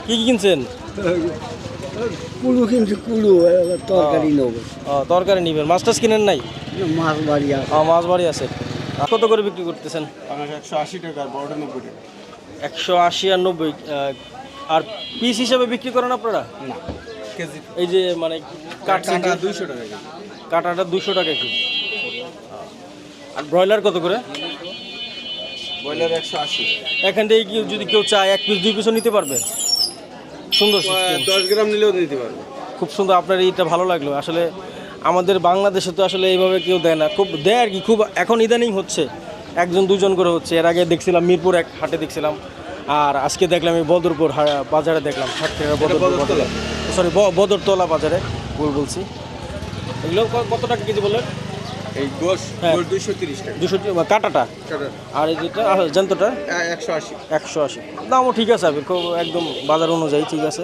কি কি কিনছেন? কুলু কিনছি, কুলু তরকারি নেবো। তরকারি নিবেন, মাছ টাছ কিনেন নাই? মাছ বাড়ি আছে। মাছ বাড়ি আছে। কত করে বিক্রি করতেছেন? 180 টাকা, আর বড়টা 90 টাকা। 180 আর 90। আর পিস হিসাবে বিক্রি করেন আপনারা? না, কেজি এই যে মানে কাটছেন কাটা যে, 200 টাকা কেজি। কাটাটা 200 টাকা কেজি। আর ব্রয়লার কত করে? ব্রয়লার 180। এখান থেকে কি যদি কেউ চায় 1 পিস 2 পিসও নিতে পারবে? সুন্দর system। 10 গ্রাম নিলেও দিতে পারবে। খুব সুন্দর, আপনার এইটা ভালো লাগলো। আসলে আমাদের বাংলাদেশে তো আসলে এইভাবে কেউ দেয় না, খুব দেয় আর কি, খুব এখন ইদানিং হচ্ছে, 1 জন 2 জন করে হচ্ছে। এর আগে দেখছিলাম মিরপুর 1 হাটে দেখছিলাম, আর আজকে দেখলাম এই বদরপুর বাজারে দেখলাম, সাতক্ষীরা বদরপুর বাজারে, সরি বদরতলা বাজারে, বলছি। এগুলো কত টাকা কেজি বললেন? এই গোশ হ্যাঁ। 230 টাকা। 200 কাটাটা, কাটা আর এই যেটা জান্তটা 180। 180। দামও ঠিক আছে, খুব একদম বাজার অনুযায়ী ঠিক আছে।